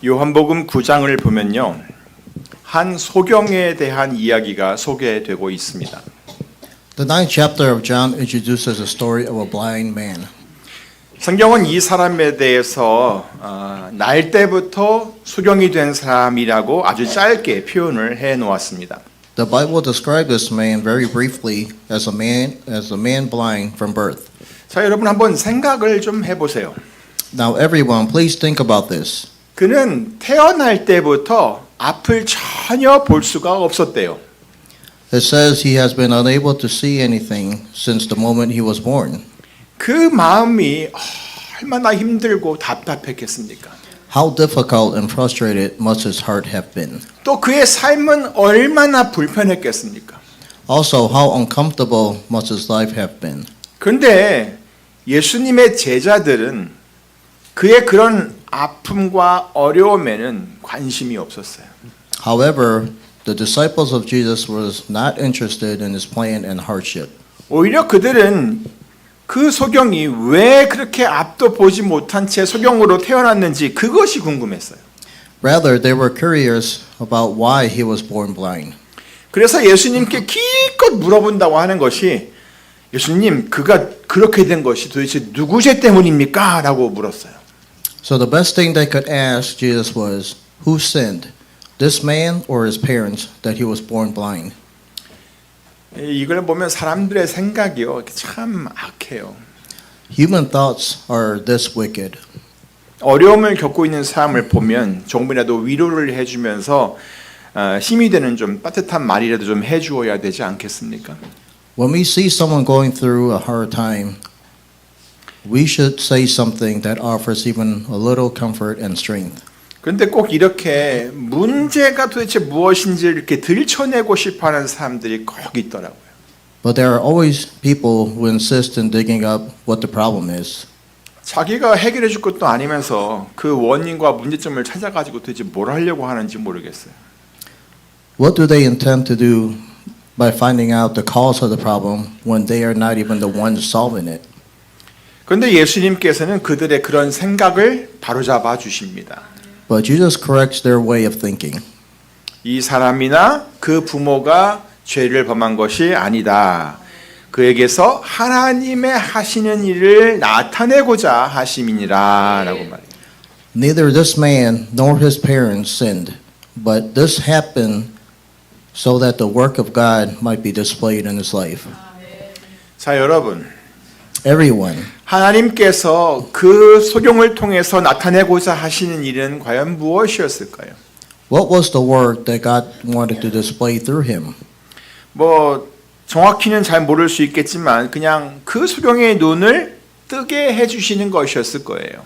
요한복음 9장을 보면요, 한 소경에 대한 이야기가 소개되고 있습니다. The ninth chapter of John introduces a story of a blind man. 성경은 이 사람에 대해서 날 때부터 소경이 된 사람이라고 아주 짧게 표현을 해 놓았습니다. The Bible describes this man very briefly as a man blind from birth. 자, 여러분 한번 생각을 좀 해보세요. Now everyone, please think about this. 그는 태어날 때부터 앞을 전혀 볼 수가 없었대요. It says he has been unable to see anything since the moment he was born. 그 마음이 얼마나 힘들고 답답했겠습니까? How difficult and frustrated must his heart have been. 또 그의 삶은 얼마나 불편했겠습니까? Also, how uncomfortable must his life have been. 그런데 예수님의 제자들은 그의 그런 아픔과 어려움에는 관심이 없었어요. However, the disciples of Jesus was not interested in his pain and hardship. 오히려 그들은 그 소경이 왜 그렇게 앞도 보지 못한 채 소경으로 태어났는지 그것이 궁금했어요. Rather, they were curious about why he was born blind. 그래서 예수님께 기껏 물어본다고 하는 것이 예수님, 그가 그렇게 된 것이 도대체 누구 죄 때문입니까? 라고 물었어요. So the best thing they could ask Jesus was, who sinned, this man or his parents, that he was born blind? 이걸 보면 사람들의 생각이요, 참 악해요. Human thoughts are this wicked. 어려움을 겪고 있는 사람을 보면 조금이라도 위로를 해주면서 힘이 되는 좀 따뜻한 말이라도 좀 해주어야 되지 않겠습니까? When we see someone going through a hard time, we should say something that offers even a little comfort and strength. 그런데 꼭 이렇게 문제가 도대체 무엇인지 이렇게 들춰내고 싶어하는 사람들이 꼭 있더라고요. But there are always people who insist in digging up what the problem is. 자기가 해결해 줄 것도 아니면서 그 원인과 문제점을 찾아가지고 도대체 뭘 하려고 하는지 모르겠어요. What do they intend to do by finding out the cause of the problem when they are not even the ones solving it? 그런데 예수님께서는 그들의 그런 생각을 바로잡아 주십니다. But Jesus corrects their way of thinking. 이 사람이나 그 부모가 죄를 범한 것이 아니다. 그에게서 하나님의 하시는 일을 나타내고자 하심이니라 라고 말해요. Neither this man nor his parents sinned, but this happened so that the work of God might be displayed in his life. 자, 여러분, Everyone, 하나님께서 그 소경을 통해서 나타내고자 하시는 일은 과연 무엇이었을까요? what was the work that God wanted to display through him? 뭐 정확히는 잘 모를 수 있겠지만 그냥 그 소경의 눈을 뜨게 해주시는 것이었을 거예요.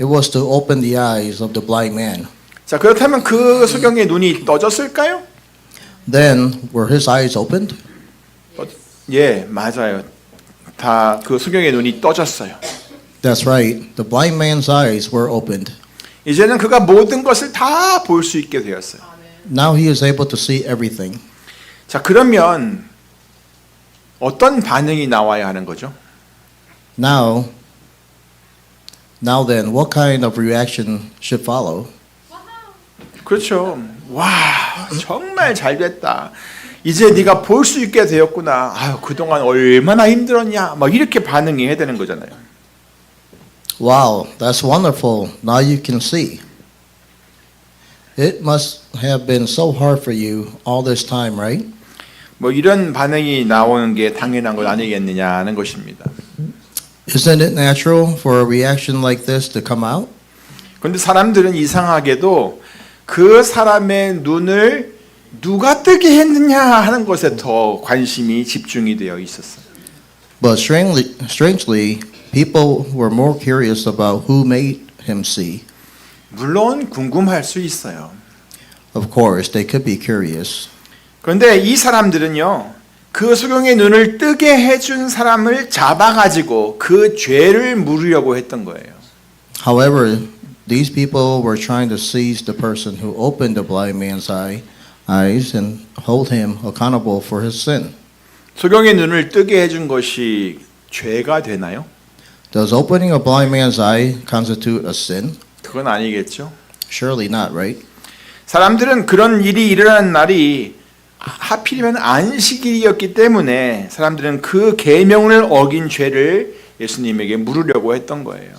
It was to open the eyes of the blind man. 자, 그렇다면 그 소경의 눈이 떠졌을까요? Then were his eyes opened? 예, 맞아요. 다 그 소경의 눈이 떠졌어요. That's right. The blind man's eyes were opened. 이제는 그가 모든 것을 다 볼 수 있게 되었어요. Now he is able to see everything. 자, 그러면 어떤 반응이 나와야 하는 거죠? Now then, what kind of reaction should follow? 그렇죠. 와, 정말 잘 됐다. 이제 네가 볼 수 있게 되었구나. 아유, 그동안 얼마나 힘들었냐. 막 이렇게 반응해야 되는 거잖아요. Wow, that's wonderful. Now you can see. It must have been so hard for you all this time, right? 뭐 이런 반응이 나오는 게 당연한 것 아니겠느냐 하는 것입니다. Isn't it natural for a reaction like this to come out? 그런데 사람들은 이상하게도 그 사람의 눈을 누가 뜨게 했느냐 하는 것에 더 관심이 집중이 되어 있었어요. But strangely, people were more curious about who made him see. 물론 궁금할 수 있어요. Of course, they could be curious. 그런데 이 사람들은요, 그 소경의 눈을 뜨게 해준 사람을 잡아가지고 그 죄를 물으려고 했던 거예요. However, these people were trying to seize the person who opened the blind man's eyes and hold him accountable for his sin. 소경의 눈을 뜨게 해준 것이 죄가 되나요? Does opening a blind man's eye constitute a sin? 그건 아니겠죠. Surely not, right? 사람들은 그런 일이 일어난 날이 하필이면 안식일이었기 때문에 사람들은 그 계명을 어긴 죄를 예수님에게 물으려고 했던 거예요.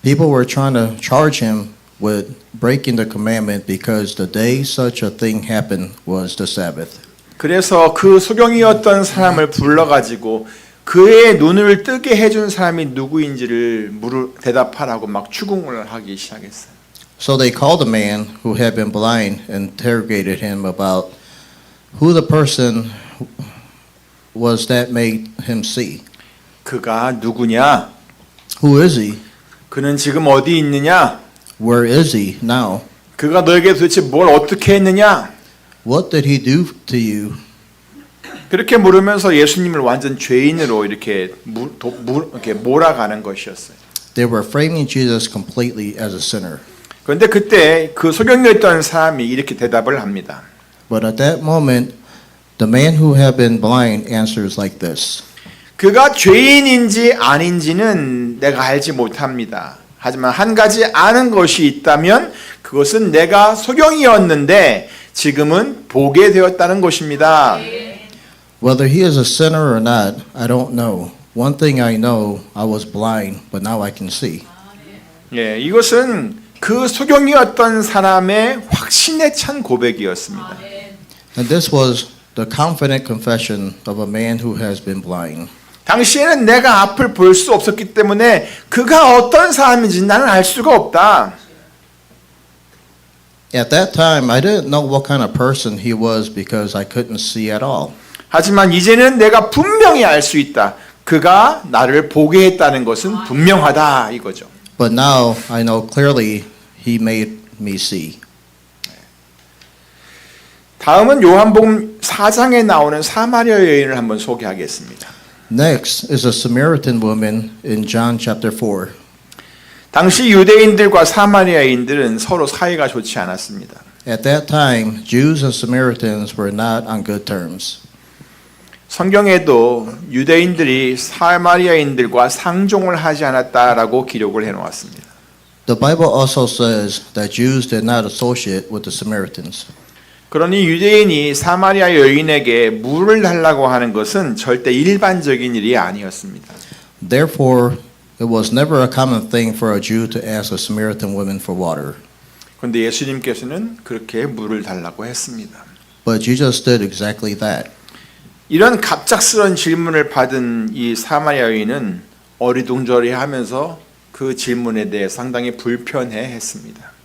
People were trying to charge him with breaking the commandment because the day such a thing happened was the Sabbath. 그래서 그 소경이었던 사람을 불러가지고 그의 눈을 뜨게 해준 사람이 누구인지를 대답하라고 막 추궁을 하기 시작했어요. So they called the man who had been blind and interrogated him about who the person was that made him see. 그가 누구냐? Who is he? 그는 지금 어디 있느냐? Where is he now? 그가 너에게 도대체 뭘 어떻게 했느냐? What did he do to you? 그렇게 물으면서 예수님을 완전 죄인으로 이렇게 이렇게 몰아가는 것이었어요. They were framing Jesus completely as a sinner. 그런데 그때 그 소경이었던 사람이 이렇게 대답을 합니다. But at that moment, the man who had been blind answers like this. 그가 죄인인지 아닌지는 내가 알지 못합니다. 하지만 한 가지 아는 것이 있다면 그것은 내가 소경이었는데 지금은 보게 되었다는 것입니다. Whether he is a sinner or not, I don't know. One thing I know, I was blind, but now I can see. 예, 이것은 그 소경이었던 사람의 확신에 찬 고백이었습니다. And this was the confident confession of a man who has been blind. 당시에는 내가 앞을 볼 수 없었기 때문에 그가 어떤 사람인지 나는 알 수가 없다. At that time, I didn't know what kind of person he was because I couldn't see at all. 하지만 이제는 내가 분명히 알 수 있다. 그가 나를 보게 했다는 것은 분명하다 이거죠. But now I know clearly he made me see. 다음은 요한복음 4장에 나오는 사마리아 여인을 한번 소개하겠습니다. Next is a Samaritan woman in John chapter 4. 당시 유대인들과 사마리아인들은 서로 사이가 좋지 않았습니다. At that time, Jews and Samaritans were not on good terms. 성경에도 유대인들이 사마리아인들과 상종을 하지 않았다라고 기록을 해놓았습니다. The Bible also says that Jews did not associate with the Samaritans. 그러니 유대인이 사마리아 여인에게 물을 달라고 하는 것은 절대 일반적인 일이 아니었습니다. Therefore, it was never a common thing for a Jew to ask a Samaritan woman for water. 그런데 예수님께서는 그렇게 물을 달라고 했습니다. But Jesus did exactly that. 이런 갑작스러운 질문을 받은 이 사마리아 여인은 어리둥절해하면서 그 질문에 대해 상당히 불편해했습니다.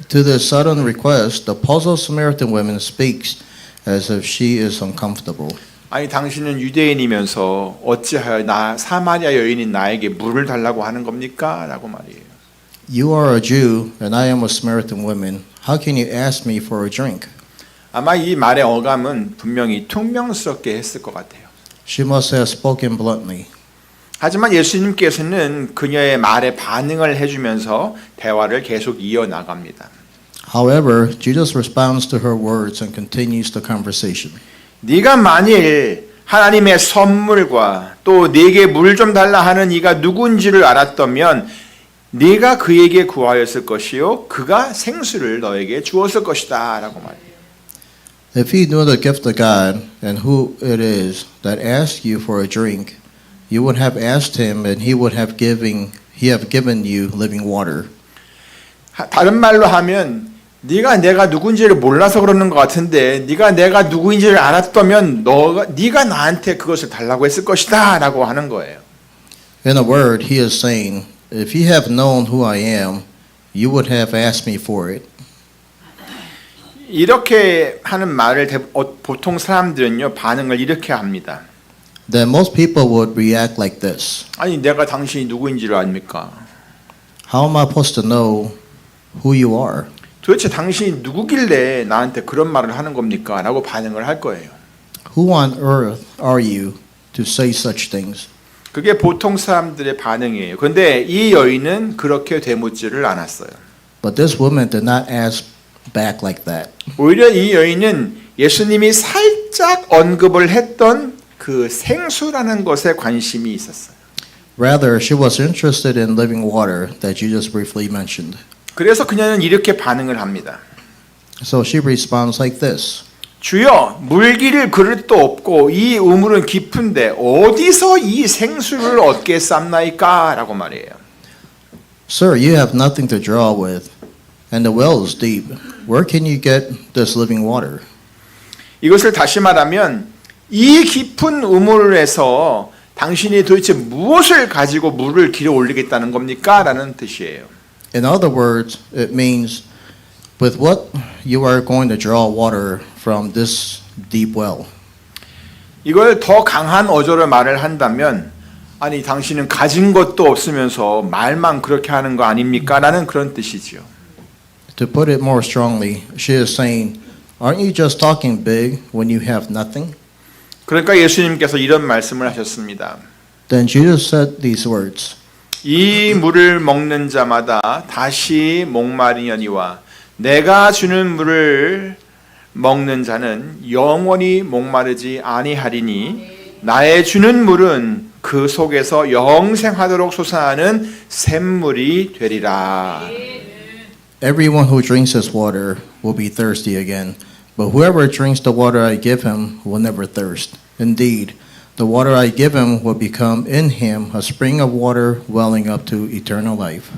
To this sudden request, the puzzled Samaritan woman speaks as if she is uncomfortable. 아니 당신은 유대인이면서 어찌하여 나 사마리아 여인인 나에게 물을 달라고 하는 겁니까? 라고 말이에요. You are a Jew and I am a Samaritan woman. How can you ask me for a drink? 아마 이 말의 어감은 분명히 퉁명스럽게 했을 것 같아요. She must have spoken bluntly. 하지만 예수님께서는 그녀의 말에 반응을 해주면서 대화를 계속 이어나갑니다. However, Jesus responds to her words and continues the conversation. 네가 만일 하나님의 선물과 또 네게 물 좀 달라 하는 이가 누군지를 알았다면 네가 그에게 구하였을 것이요 그가 생수를 너에게 주었을 것이다 라고 말해요. If he knew the gift of God and who it is that asks you for a drink, you would have asked him and he would have given you living water. 다른 말로 하면 네가 내가 누군지를 몰라서 그러는 것 같은데 네가 내가 누구인지를 알았다면 네가 나한테 그것을 달라고 했을 것이다 라고 하는 거예요. In a word, he is saying, if you have known who I am, you would have asked me for it. 이렇게 하는 말을 보통 사람들은요 반응을 이렇게 합니다. Then most people would react like this. 아니 내가 당신이 누구인지를 압니까? How am I supposed to know who you are? 도대체 당신이 누구길래 나한테 그런 말을 하는 겁니까? 라고 반응을 할 거예요. Who on earth are you to say such things? 그게 보통 사람들의 반응이에요. 그런데 이 여인은 그렇게 되묻지를 않았어요. But this woman did not ask back like that. 오히려 이 여인은 예수님이 살짝 언급을 했던 그 생수라는 것에 관심이 있었어요. Rather, she was interested in living water that Jesus briefly mentioned. 그래서 그녀는 이렇게 반응을 합니다. So she responds like this. 주여, 물기를 그릇도 없고 이 우물은 깊은데 어디서 이 생수를 얻겠삼나이까? 라고 말해요. Sir, you have nothing to draw with, and the well is deep. Where can you get this living water? 이것을 다시 말하면 이 깊은 우물에서 당신이 도대체 무엇을 가지고 물을 길어 올리겠다는 겁니까? 라는 뜻이에요. In other words, it means, with what you are going to draw water from this deep well. 이걸 더 강한 어조로 말을 한다면 아니 당신은 가진 것도 없으면서 말만 그렇게 하는 거 아닙니까? 라는 그런 뜻이지요. To put it more strongly, she is saying, aren't you just talking big when you have nothing? 그러니까 예수님께서 이런 말씀을 하셨습니다. Then Jesus said these words, 이 물을 먹는 자마다 다시 목마르려니와 내가 주는 물을 먹는 자는 영원히 목마르지 아니하리니 나의 주는 물은 그 속에서 영생하도록 솟아나는 샘물이 되리라. everyone who drinks this water will be thirsty again, but whoever drinks the water I give him will never thirst. Indeed, the water I give him will become in him a spring of water welling up to eternal life.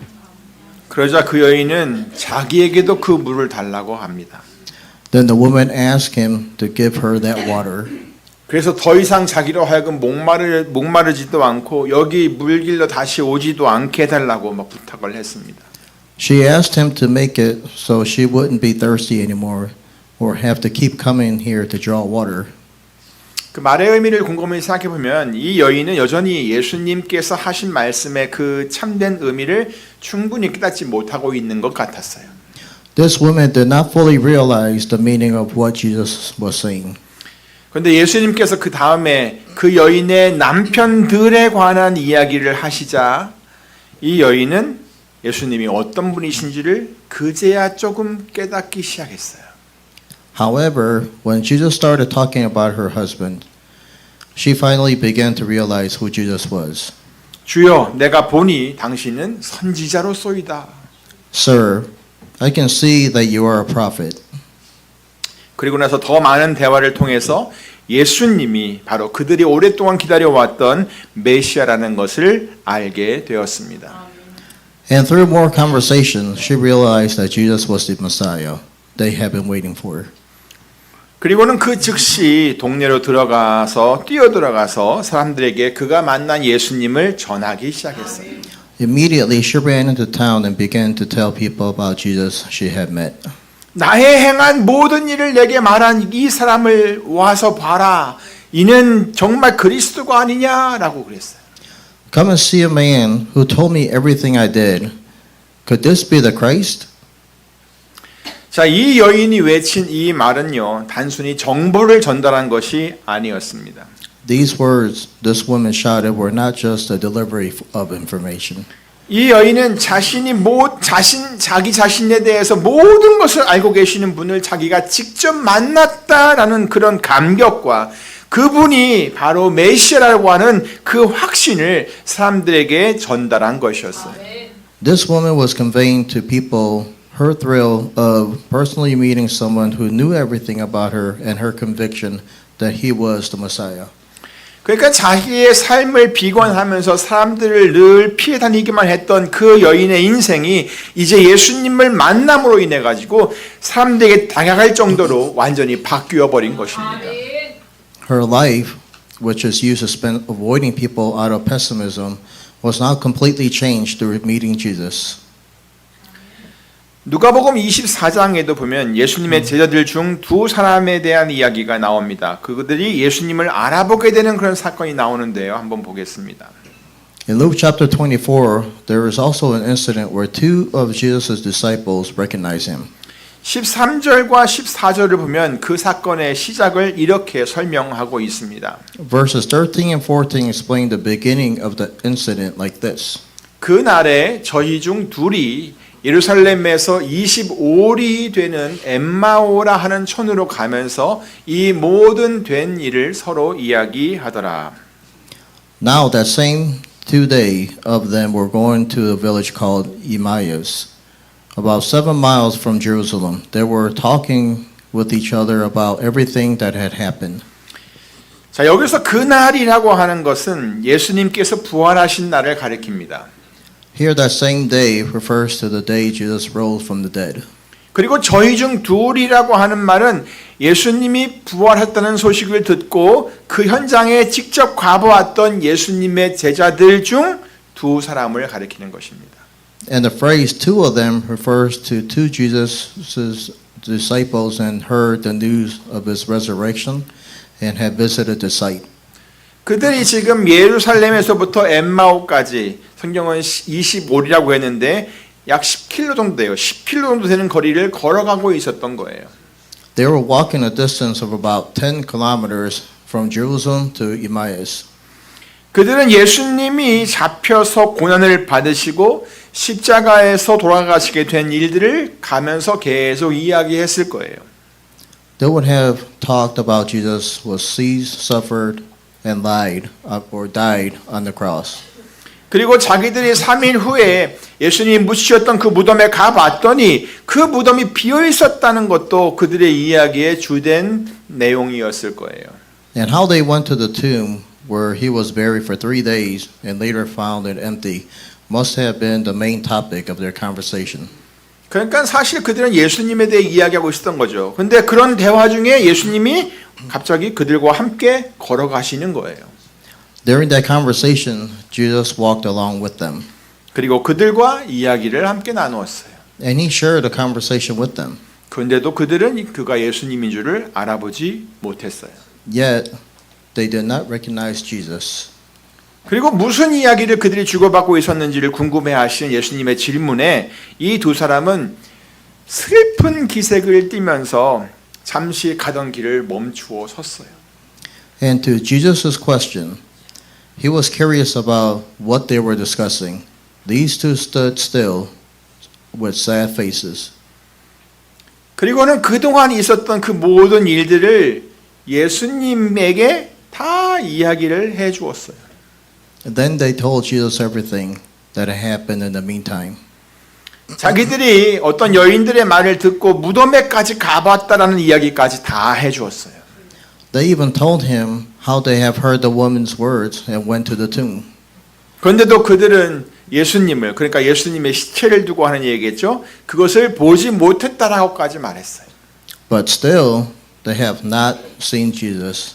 그러자 그 여인은 자기에게도 그 물을 달라고 합니다. Then the woman asked him to give her that water. 그래서 더 이상 자기로 하여금 목마르지도 않고 여기 물길로 다시 오지도 않게 해달라고 막 부탁을 했습니다. She asked him to make it so she wouldn't be thirsty anymore or have to keep coming here to draw water. 그 말의 의미를 곰곰이 생각해 보면 이 여인은 여전히 예수님께서 하신 말씀의 그 참된 의미를 충분히 깨닫지 못하고 있는 것 같았어요. This woman did not fully realize the meaning of what Jesus was saying. 그런데 예수님께서 그 다음에 그 여인의 남편들에 관한 이야기를 하시자 이 여인은 예수님이 어떤 분이신지를 그제야 조금 깨닫기 시작했어요. However, when Jesus started talking about her husband, she finally began to realize who Jesus was. 주여, 내가 보니 당신은 선지자로소이다. Sir, I can see that you are a prophet. 그리고 나서 더 많은 대화를 통해서 예수님이 바로 그들이 오랫동안 기다려왔던 메시아라는 것을 알게 되었습니다. And through more conversation, she realized that Jesus was the Messiah they had been waiting for. 그리고는 그 즉시 동네로 뛰어들어가서 사람들에게 그가 만난 예수님을 전하기 시작했어요. Immediately, she ran into town and began to tell people about Jesus she had met. 나의 행한 모든 일을 내게 말한 이 사람을 와서 봐라. 이는 정말 그리스도가 아니냐라고 그랬어요. Come and see a man who told me everything I did. Could this be the Christ? 자, 이 여인이 외친 이 말은요, 단순히 정보를 전달한 것이 아니었습니다. These words this woman shouted were not just a delivery of information. 이 여인은 자기 자신에 대해서 모든 것을 알고 계시는 분을 자기가 직접 만났다라는 그런 감격과 그분이 바로 메시아라고 하는 그 확신을 사람들에게 전달한 것이었어요. This woman was conveying to people her thrill of personally meeting someone who knew everything about her and her conviction that he was the Messiah. 그러니까 자기의 삶을 비관하면서 사람들을 늘 피해 다니기만 했던 그 여인의 인생이 이제 예수님을 만남으로 인해 가지고 사람들에게 다가갈 정도로 완전히 바뀌어 버린 것입니다. Her life, which is used to spend avoiding people out of pessimism, was now completely changed through meeting Jesus. 누가복음 24장에도 보면 예수님의 제자들 중 두 사람에 대한 이야기가 나옵니다. 그들이 예수님을 알아보게 되는 그런 사건이 나오는데요. 한번 보겠습니다. In Luke chapter 24, there is also an incident where two of Jesus' disciples recognize him. 13절과 14절을 보면 그 사건의 시작을 이렇게 설명하고 있습니다. Verses 13 and 14 explain the beginning of the incident like this. 그날에 저희 중 둘이 예루살렘에서 25里되는 엠마오라 하는 촌으로 가면서 이 모든 된 일을 서로 이야기하더라. Now that same 2 days of them were going to a village called Emmaus, About 7 miles from Jerusalem, they were talking with each other about everything that had happened. 자, 여기서 그날이라고 하는 것은 예수님께서 부활하신 날을 가리킵니다. Here, that same day refers to the day Jesus rose from the dead. 그리고 저희 중 둘이라고 하는 말은 예수님이 부활했다는 소식을 듣고 그 현장에 직접 가보았던 예수님의 제자들 중 두 사람을 가리키는 것입니다. And the phrase two of them refers to two Jesus' disciples and heard the news of his resurrection and had visited the site. 그들이 지금 예루살렘에서부터 엠마오까지 성경은 25리라고 했는데 약 10km 정도 돼요. 10km 정도 되는 거리를 걸어가고 있었던 거예요. They were walking a distance of about 10 kilometers from Jerusalem to Emmaus. 그들은 예수님이 잡혀서 고난을 받으시고 십자가에서 돌아가시게 된 일들을 가면서 계속 이야기했을 거예요. They would have talked about Jesus was seized, suffered, and died on the cross. 그리고 자기들이 3일 후에 예수님이 묻히셨던 그 무덤에 가봤더니 그 무덤이 비어 있었다는 것도 그들의 이야기의 주된 내용이었을 거예요. And how they went to the tomb where he was buried for 3 days and later found it empty must have been the main topic of their conversation. 그러니까 사실 그들은 예수님에 대해 이야기하고 있었던 거죠. 근데 그런 대화 중에 예수님이 갑자기 그들과 함께 걸어가시는 거예요. During that conversation, Jesus walked along with them. 그리고 그들과 이야기를 함께 나누었어요. And he shared a conversation with them. 그런데도 그들은 그가 예수님인 줄을 알아보지 못했어요. Yet, they did not recognize Jesus. 그리고 무슨 이야기를 그들이 주고받고 있었는지를 궁금해하시는 예수님의 질문에 이 두 사람은 슬픈 기색을 띠면서 잠시 가던 길을 멈추어 섰어요. And to Jesus' question, he was curious about what they were discussing. These two stood still with sad faces. 그리고는 그동안 있었던 그 모든 일들을 예수님에게 다 이야기를 해 주었어요. And then they told Jesus everything that had happened in the meantime. 자기들이 어떤 여인들의 말을 듣고 무덤에까지 가봤다라는 이야기까지 다 해 주었어요. They even told him how they have heard the woman's words and went to the tomb. 그런데도 그들은 예수님을, 그러니까 예수님의 시체를 두고 하는 얘기겠죠. 그것을 보지 못했다라고까지 말했어요. But still, they have not seen Jesus.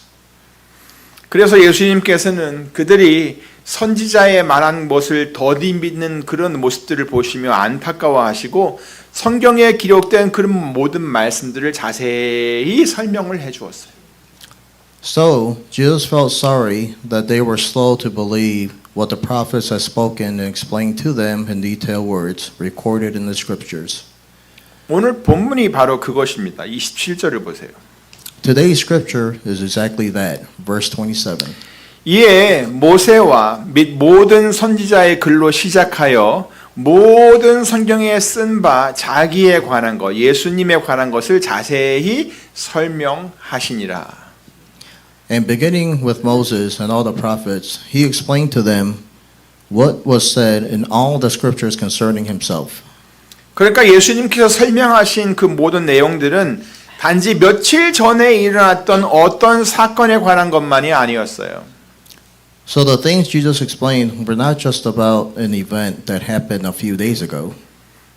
그래서 예수님께서는 그들이 선지자의 말한 것을 더디 믿는 그런 모습들을 보시며 안타까워하시고 성경에 기록된 그런 모든 말씀들을 자세히 설명을 해 주었어요. So, Jesus felt sorry that they were slow to believe what the prophets had spoken and explained to them in detailed words recorded in the scriptures. 오늘 본문이 바로 그것입니다. 27절을 보세요. Today's scripture is exactly that, verse 27. 이에 모세와 및 모든 선지자의 글로 시작하여 모든 성경에 쓴 바 자기에 관한 것, 예수님에 관한 것을 자세히 설명하시니라. And beginning with Moses and all the prophets, he explained to them what was said in all the scriptures concerning himself. 그러니까 예수님께서 설명하신 그 모든 내용들은 단지 며칠 전에 일어났던 어떤 사건에 관한 것만이 아니었어요. So the things Jesus explained were not just about an event that happened a few days ago.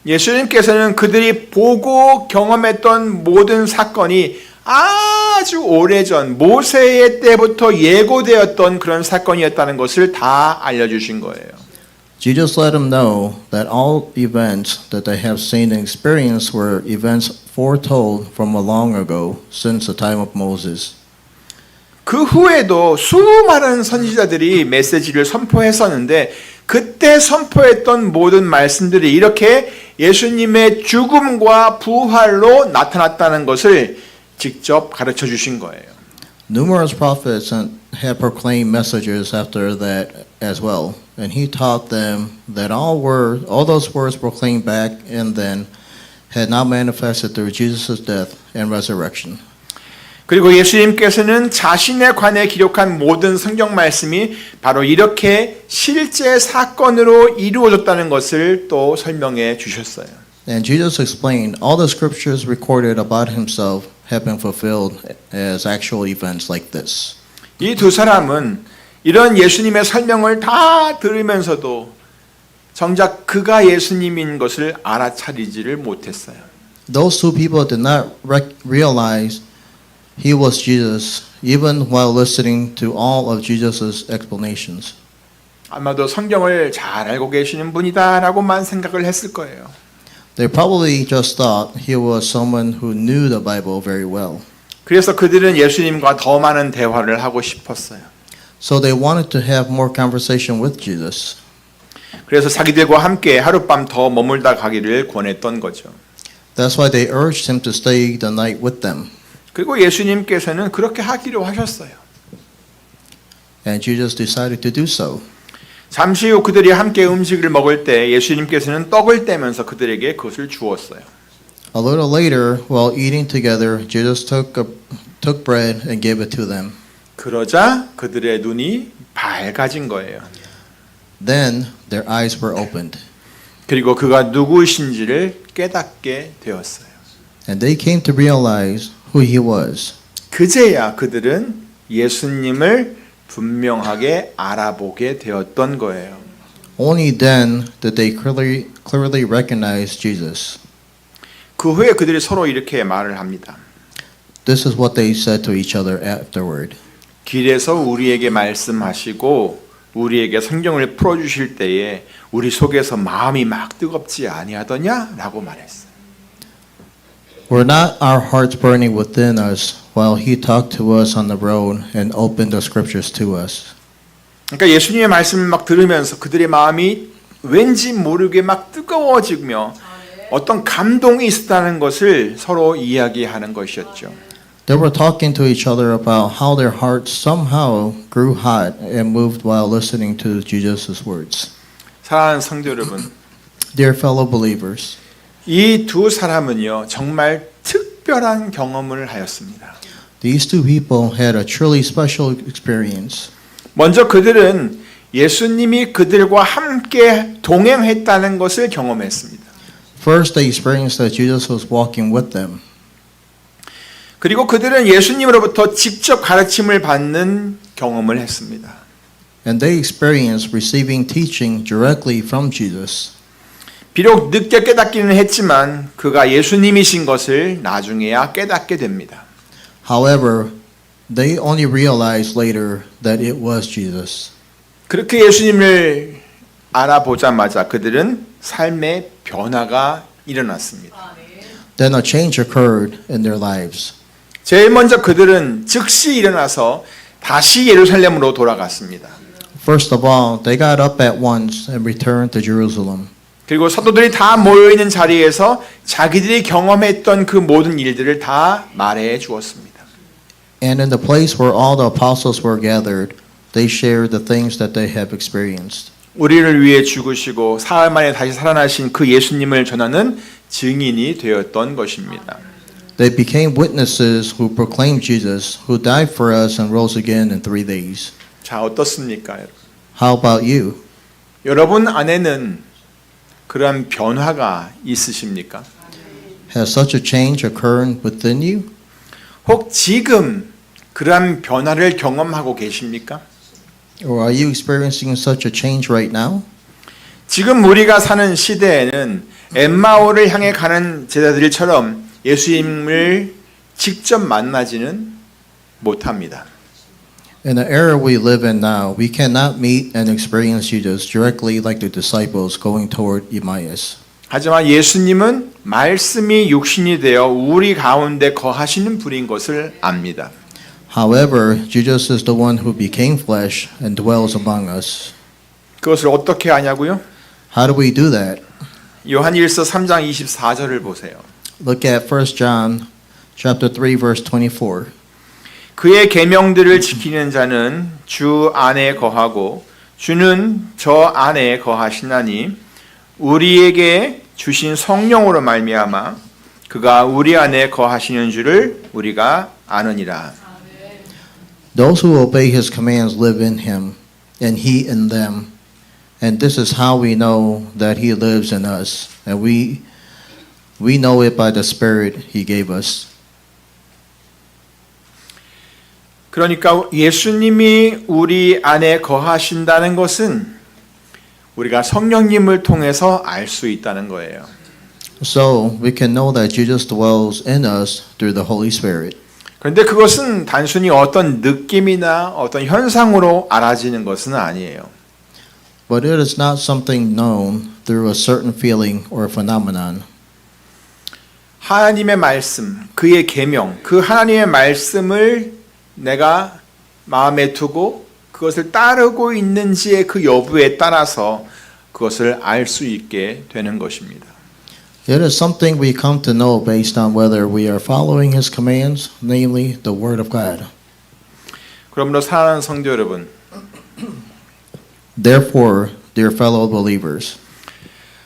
예수님께서는 그들이 보고 경험했던 모든 사건이 아주 오래전 모세의 때부터 예고되었던 그런 사건이었다는 것을 다 알려주신 거예요. Jesus let them know that all events that they have seen and experienced were events foretold from a long ago, since the time of Moses. 그 후에도 수많은 선지자들이 메시지를 선포했었는데 그때 선포했던 모든 말씀들이 이렇게 예수님의 죽음과 부활로 나타났다는 것을 직접 가르쳐 주신 거예요. Numerous prophets had proclaimed messages after that as well, and he taught them that all those words proclaimed back and then had now manifested through Jesus' death and resurrection. 그리고 예수님께서는 자신에 관해 기록한 모든 성경 말씀이 바로 이렇게 실제 사건으로 이루어졌다는 것을 또 설명해 주셨어요. And Jesus explained, all the scriptures recorded about himself have been fulfilled as actual events like this. 이 두 사람은 이런 예수님의 설명을 다 들으면서도 정작 그가 예수님인 것을 알아차리지를 못했어요. Those two people did not realize he was Jesus, even while listening to all of Jesus' explanations. 아마도 성경을 잘 알고 계시는 분이다라고만 생각을 했을 거예요. They probably just thought he was someone who knew the Bible very well. 그래서 그들은 예수님과 더 많은 대화를 하고 싶었어요. So they wanted to have more conversation with Jesus. 그래서 자기들과 함께 하룻밤 더 머물다 가기를 권했던 거죠. That's why they urged him to stay the night with them. 그리고 예수님께서는 그렇게 하기로 하셨어요. And Jesus decided to do so. 잠시 후 그들이 함께 음식을 먹을 때 예수님께서는 떡을 떼면서 그들에게 그것을 주었어요. A little later, while eating together, Jesus took bread and gave it to them. 그러자 그들의 눈이 밝아진 거예요. Then their eyes were opened, 그리고 그가 누구신지를 깨닫게 되었어요. and they came to realize who he was. 그제야 그들은 예수님을 분명하게 알아보게 되었던 거예요. Only then did they clearly recognize Jesus. 그 후에 그들이 서로 이렇게 말을 합니다. This is what they said to each other afterward. 길에서 우리에게 말씀하시고 우리에게 성경을 풀어주실 때에 우리 속에서 마음이 막 뜨겁지 아니하더냐? 라고 말했어요. Were not our hearts burning within us while he talked to us on the road and opened the scriptures to us? 그러니까 예수님의 말씀을 막 들으면서 그들의 마음이 왠지 모르게 막 뜨거워지며 어떤 감동이 있었다는 것을 서로 이야기하는 것이었죠. They were talking to each other about how their hearts somehow grew hot and moved while listening to Jesus' words. 사랑하는 성도 여러분, Dear fellow believers, 이 두 사람은요 정말 특별한 경험을 하였습니다. these two people had a truly special experience. 먼저 그들은 예수님이 그들과 함께 동행했다는 것을 경험했습니다. First, they experienced that Jesus was walking with them. 그리고 그들은 예수님으로부터 직접 가르침을 받는 경험을 했습니다. And they experienced receiving teaching directly from Jesus. 비록 늦게 깨닫기는 했지만 그가 예수님이신 것을 나중에야 깨닫게 됩니다. However, they only realized later that it was Jesus. 그렇게 예수님을 알아보자마자 그들은 삶의 변화가 일어났습니다. Then a change occurred in their lives. 제일 먼저 그들은 즉시 일어나서 다시 예루살렘으로 돌아갔습니다. First of all, they got up at once and returned to Jerusalem. 그리고 사도들이 다 모여있는 자리에서 자기들이 경험했던 그 모든 일들을 다 말해 주었습니다. And in the place where all the apostles were gathered, they shared the things that they have experienced. 우리를 위해 죽으시고 사흘 만에 다시 살아나신 그 예수님을 전하는 증인이 되었던 것입니다. They became witnesses who proclaimed Jesus, who died for us and rose again in 3 days. 자, 어떻습니까? How about you? 여러분 안에는 그런 변화가 있으십니까? Has such a change occurred within you? 혹 지금 그러한 변화를 경험하고 계십니까? Or are you experiencing such a change right now? 지금 우리가 사는 시대에는 엠마오를 향해 가는 제자들처럼 예수님을 직접 만나지는 못합니다. In the era we live in now, we cannot meet and experience Jesus directly like the disciples going toward Emmaus. 하지만 예수님은 말씀이 육신이 되어 우리 가운데 거하시는 분인 것을 압니다. However, Jesus is the one who became flesh and dwells among us. 그것을 어떻게 하냐고요? How do we do that? 요한일서 3장 24절을 보세요. Look at 1 John chapter 3 verse 24. 그의 계명들을 지키는 자는 주 안에 거하고 주는 저 안에 거하시나니 우리에게 주신 성령으로 말미암아 그가 우리 안에 거하시는 줄을 우리가 아느니라. Those who obey his commands live in him, and he in them. And this is how we know that he lives in us, and we We know it by the Spirit He gave us. 그러니까 예수님이 우리 안에 거하신다는 것은 우리가 성령님을 통해서 알 수 있다는 거예요. So we can know that Jesus dwells in us through the Holy Spirit. 그런데 그것은 단순히 어떤 느낌이나 어떤 현상으로 알아지는 것은 아니에요. But it is not something known through a certain feeling or phenomenon. 하나님의 말씀, 그의 계명, 그 하나님의 말씀을 내가 마음에 두고 그것을 따르고 있는지의 그 여부에 따라서 그것을 알 수 있게 되는 것입니다. It is something we come to know based on whether we are following His commands, namely the Word of God. 그러므로 사랑하는 성도 여러분, Therefore, dear fellow believers,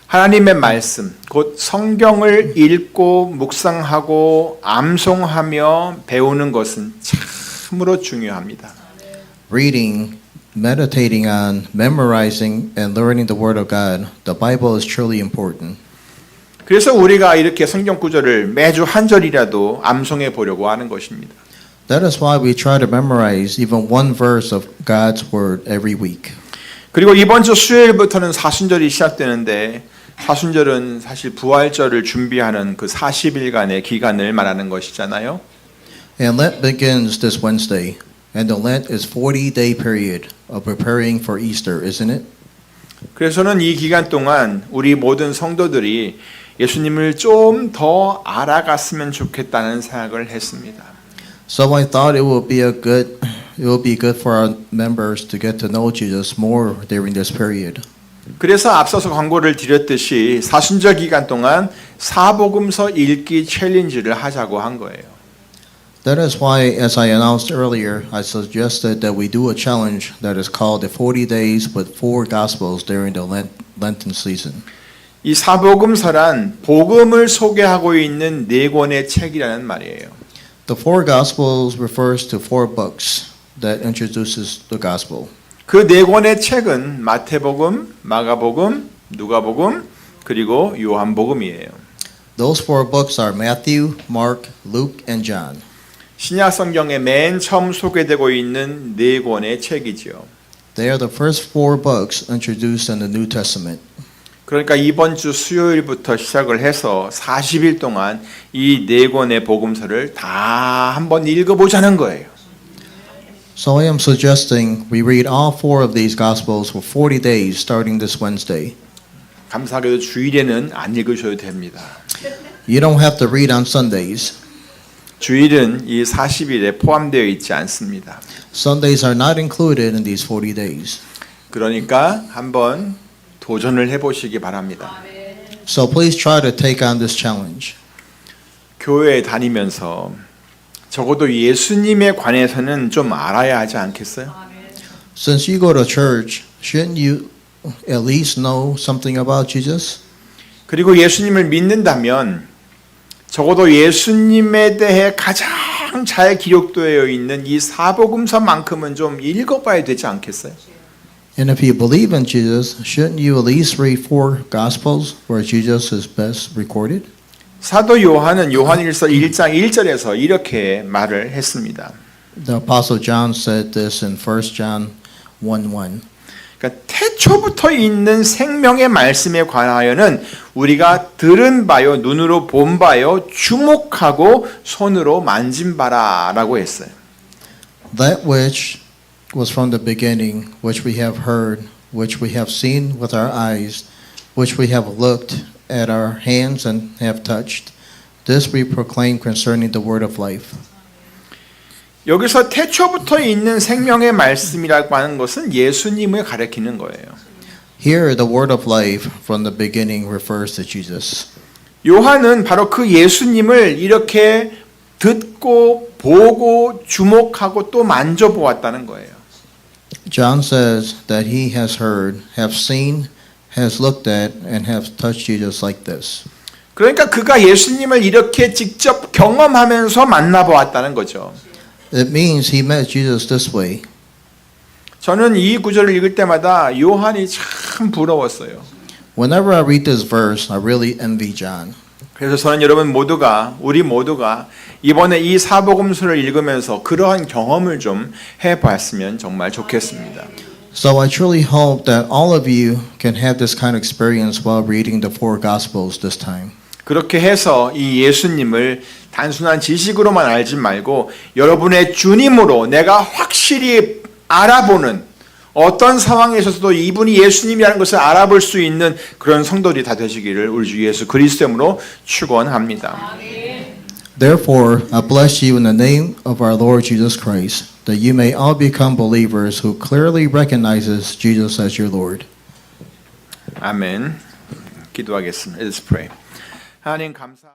하나님의 말씀, 곧 성경을 읽고 묵상하고 암송하며 배우는 것은 참으로 중요합니다. reading, meditating on, memorizing, and learning the Word of God, the Bible is truly important. 그래서 우리가 이렇게 성경 구절을 매주 한 절이라도 암송해 보려고 하는 것입니다. That is why we try to memorize even one verse of God's Word every week. 그리고 이번 주 수요일부터는 사순절이 시작되는데 사순절은 사실 부활절을 준비하는 그 40일간의 기간을 말하는 것이잖아요. And Lent begins this Wednesday, and the Lent is 40-day period of preparing for Easter, isn't it? 그래서는 이 기간 동안 우리 모든 성도들이 예수님을 좀 더 알아갔으면 좋겠다는 생각을 했습니다. So I thought it would be good for our members to get to know Jesus more during this period. 그래서 앞서서 광고를 드렸듯이 사순절 기간 동안 사복음서 읽기 챌린지를 하자고 한 거예요. That is why, as I announced earlier, I suggested that we do a challenge that is called the 40 Days with 4 Gospels during the Lenten season. 이 사복음서란 복음을 소개하고 있는 네 권의 책이라는 말이에요. The 4 Gospels refers to 4 books that introduces the Gospel. 그 네 권의 책은 마태복음, 마가복음, 누가복음, 그리고 요한복음이에요. Those 4 books are Matthew, Mark, Luke, and John. 신약 성경에 맨 처음 소개되고 있는 네 권의 책이지요. They are the first 4 books introduced in the New Testament. 그러니까 이번 주 수요일부터 시작을 해서 40일 동안 이 네 권의 복음서를 다 한번 읽어보자는 거예요. So I am suggesting we read all 4 of these Gospels for 40 days starting this Wednesday. 감사하게도 주일에는 안 읽으셔도 됩니다. You don't have to read on Sundays. 주일은 이 40일에 포함되어 있지 않습니다. Sundays are not included in these 40 days. 그러니까 한번 도전을 해보시기 바랍니다. So please try to take on this challenge. 교회에 다니면서 적어도 예수님에 관해서는 좀 알아야 하지 않겠어요? Since you go to church, shouldn't you at least know something about Jesus? 그리고 예수님을 믿는다면 적어도 예수님에 대해 가장 잘 기록되어 있는 이 사복음서만큼은 좀 읽어봐야 되지 않겠어요? And if you believe in Jesus, shouldn't you at least read 4 Gospels where Jesus is best recorded? 사도 요한은 요한일서 1장 1절에서 이렇게 말을 했습니다. The Apostle John said this in 1 John 1:1. 그러니까 태초부터 있는 생명의 말씀에 관하여는 우리가 들은 바요, 눈으로 본 바요, 주목하고 손으로 만진 바라라고 했어요. That which was from the beginning, which we have heard, which we have seen with our eyes, which we have looked at our hands and have touched. This we proclaim concerning the word of life. 여기서 태초부터 있는 생명의 말씀이라고 하는 것은 예수님을 가리키는 거예요. Here, the word of life from the beginning refers to Jesus. 요한은 바로 그 예수님을 이렇게 듣고 보고 주목하고 또 만져보았다는 거예요. John says that he has heard, have seen, has looked at, and have touched Jesus like this. 그러니까 그가 예수님을 이렇게 직접 경험하면서 만나보았다는 거죠. It means he met Jesus this way. 저는 이 구절을 읽을 때마다 요한이 참 부러웠어요. Whenever I read this verse, I really envy John. 그래서 저는 여러분 모두가 우리 모두가 이번에 이 사복음서를 읽으면서 그러한 경험을 좀 해봤으면 정말 좋겠습니다. So I truly hope that all of you can have this kind of experience while reading the four Gospels this time. 그렇게 해서 이 예수님을 단순한 지식으로만 알지 말고 여러분의 주님으로 내가 확실히 알아보는 어떤 상황에 있어서도 이분이 예수님이라는 것을 알아볼 수 있는 그런 성도들이 다 되시기를 우리 주 예수 그리스도로 축원합니다. Therefore, I bless you in the name of our Lord Jesus Christ, that you may all become believers who clearly recognizes Jesus as your Lord. 아멘. 기도하겠습니다. Let's pray. 하나님 감사.